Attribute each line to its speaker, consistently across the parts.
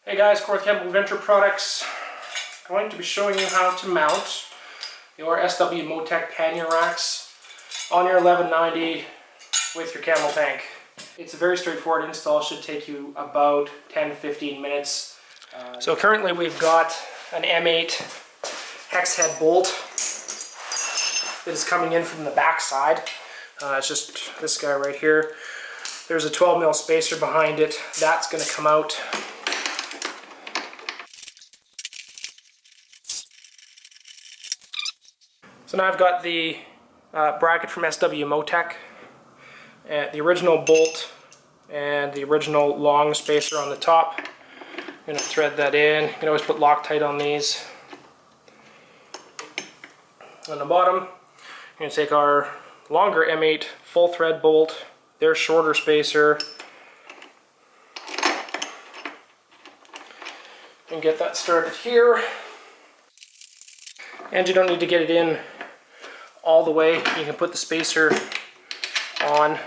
Speaker 1: Hey guys, Camel Venture Products. I'm going to be showing you how to mount your SW Motech pannier racks on your 1190 with your Camel Tank. It's a very straightforward install, should take you about 10-15 minutes. So currently we've got an M8 hex head bolt that is coming in from the back side. It's just this guy right here. There's a 12mm spacer behind it. That's going to come out. So now I've got the bracket from SW Motech, the original bolt and the original long spacer on the top. I'm going to thread that in. You can always put Loctite on these. On the bottom, I'm going to take our longer M8 full thread bolt, their shorter spacer, and get that started here. And you don't need to get it in all the way. You can put the spacer on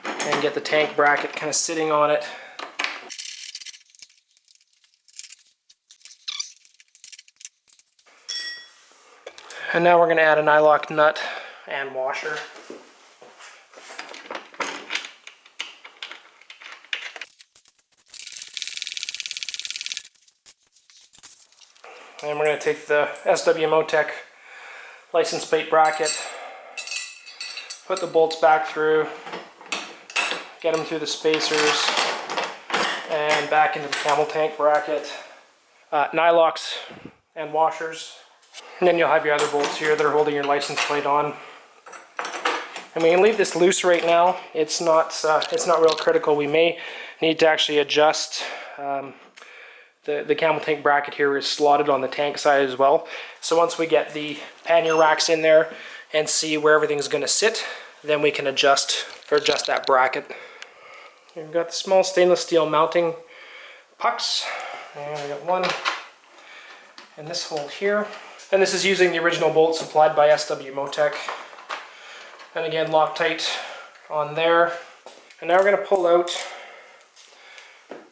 Speaker 1: and get the tank bracket kind of sitting on it. And now we're going to add a nylock nut and washer. And we're going to take the SW Motech license plate bracket, put the bolts back through, get them through the spacers, and back into the Camel Tank bracket. Nylocks and washers. And then you'll have your other bolts here that are holding your license plate on. And we can leave this loose right now. It's not real critical. We may need to actually adjust. The Camel Tank bracket here is slotted on the tank side as well. So once we get the pannier racks in there and see where everything's going to sit, then we can adjust that bracket. We've got the small stainless steel mounting pucks, and we got one in this hole here. And this is using the original bolt supplied by SW Motech. And again, Loctite on there. And now we're going to pull out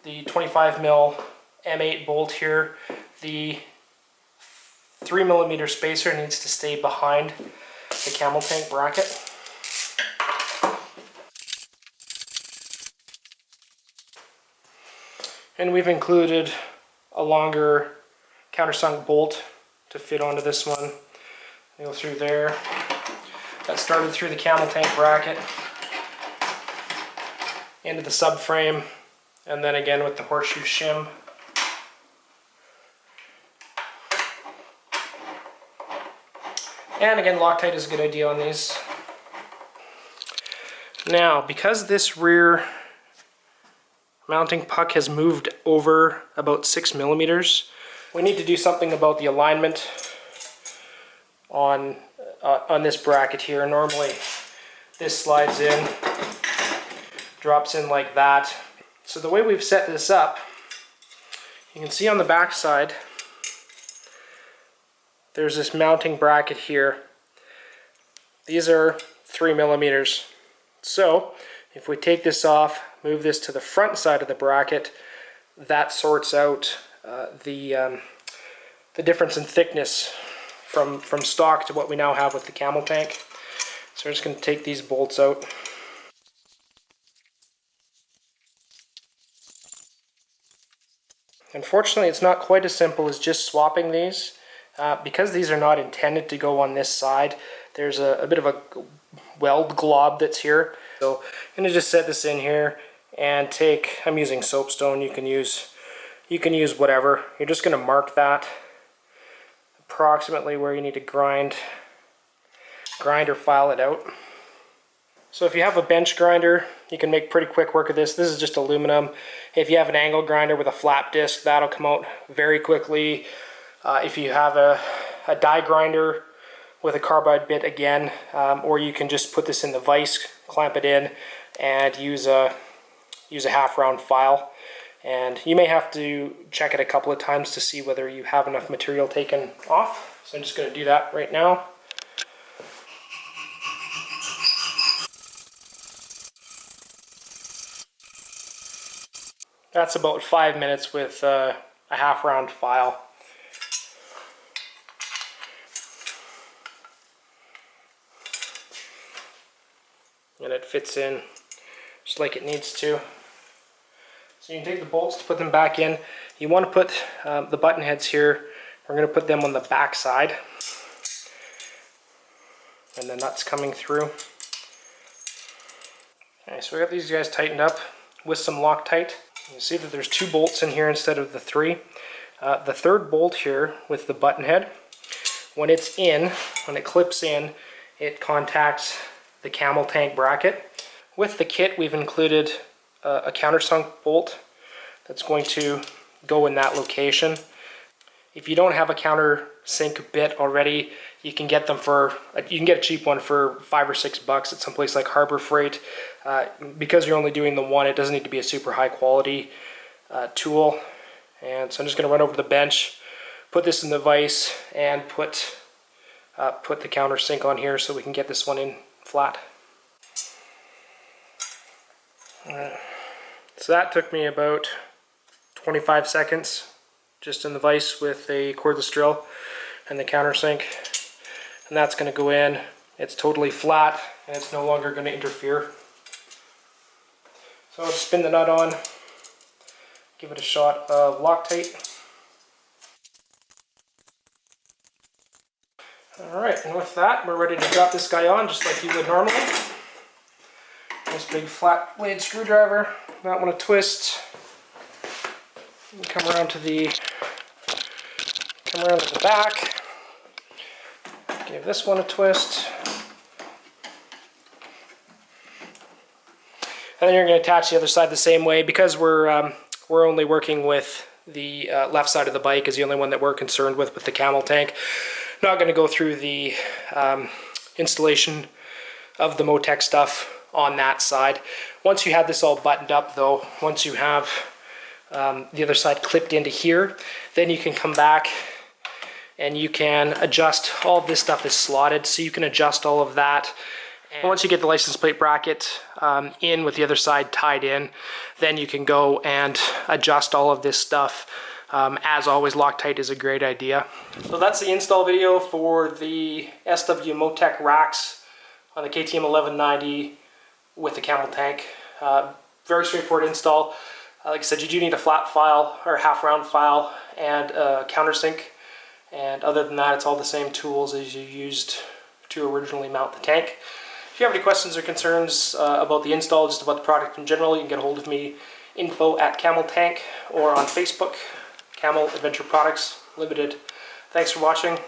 Speaker 1: the 25mm M8 bolt here. The 3mm spacer needs to stay behind the Camel Tank bracket. And we've included a longer countersunk bolt to fit onto this one. Go through there. That started through the Camel Tank bracket into the subframe, and then again with the horseshoe shim. And again, Loctite is a good idea on these. Now, because this rear mounting puck has moved over about 6mm, we need to do something about the alignment on this bracket here. Normally, this slides in, drops in like that. So the way we've set this up, you can see on the back side, there's this mounting bracket here. These are 3mm. So if we take this off, move this to the front side of the bracket, that sorts out the difference in thickness from stock to what we now have with the Camel Tank. So we're just going to take these bolts out. Unfortunately, it's not quite as simple as just swapping these. Because these are not intended to go on this side, there's a bit of a weld glob that's here. So I'm going to just set this in here and take, I'm using soapstone, you can use whatever. You're just going to mark that approximately where you need to grind or file it out. So if you have a bench grinder, you can make pretty quick work of this. This is just aluminum. If you have an angle grinder with a flap disc, that'll come out very quickly. If you have a die grinder with a carbide bit, again, or you can just put this in the vise, clamp it in, and use a half round file. And you may have to check it a couple of times to see whether you have enough material taken off. So I'm just going to do that right now. That's about 5 minutes with a half round file. And it fits in just like it needs to. So you can take the bolts to put them back in. You want to put the button heads here. We're going to put them on the back side. And the nuts coming through. Okay, so we got these guys tightened up with some Loctite. You see that there's 2 bolts in here instead of the 3. The third bolt here with the button head, when it's in, when it clips in, it contacts the Camel Tank bracket. With the kit, we've included a countersunk bolt that's going to go in that location. If you don't have a countersink bit already, you can get them for, you can get a cheap one for $5 or $6 at some place like Harbor Freight. Because you're only doing the one, it doesn't need to be a super high quality tool. And so I'm just going to run over to the bench, put this in the vise, and put the countersink on here so we can get this one in flat. So that took me about 25 seconds just in the vise with a cordless drill and the countersink, and that's going to go in. It's totally flat and it's no longer going to interfere. So I'll spin the nut on, give it a shot of Loctite. Alright, and with that, we're ready to drop this guy on just like you would normally. This big flat blade screwdriver, that one a twist. And come around to the back. Give this one a twist. And then you're going to attach the other side the same way. Because we're only working with the left side of the bike is the only one that we're concerned with the Camel Tank. Not going to go through the installation of the Motech stuff on that side. Once you have this all buttoned up though, once you have the other side clipped into here, then you can come back and you can adjust. All of this stuff is slotted, so you can adjust all of that. And once you get the license plate bracket in with the other side tied in, then you can go and adjust all of this stuff. As always, Loctite is a great idea. So that's the install video for the SW Motech racks on the KTM 1190 with the Camel Tank. Very straightforward install. Like I said, you do need a flat file or half round file and a countersink. And other than that, it's all the same tools as you used to originally mount the tank. If you have any questions or concerns about the install, just about the product in general, you can get a hold of me, info@Camel Tank, or on Facebook, Camel Adventure Products Limited. Thanks for watching.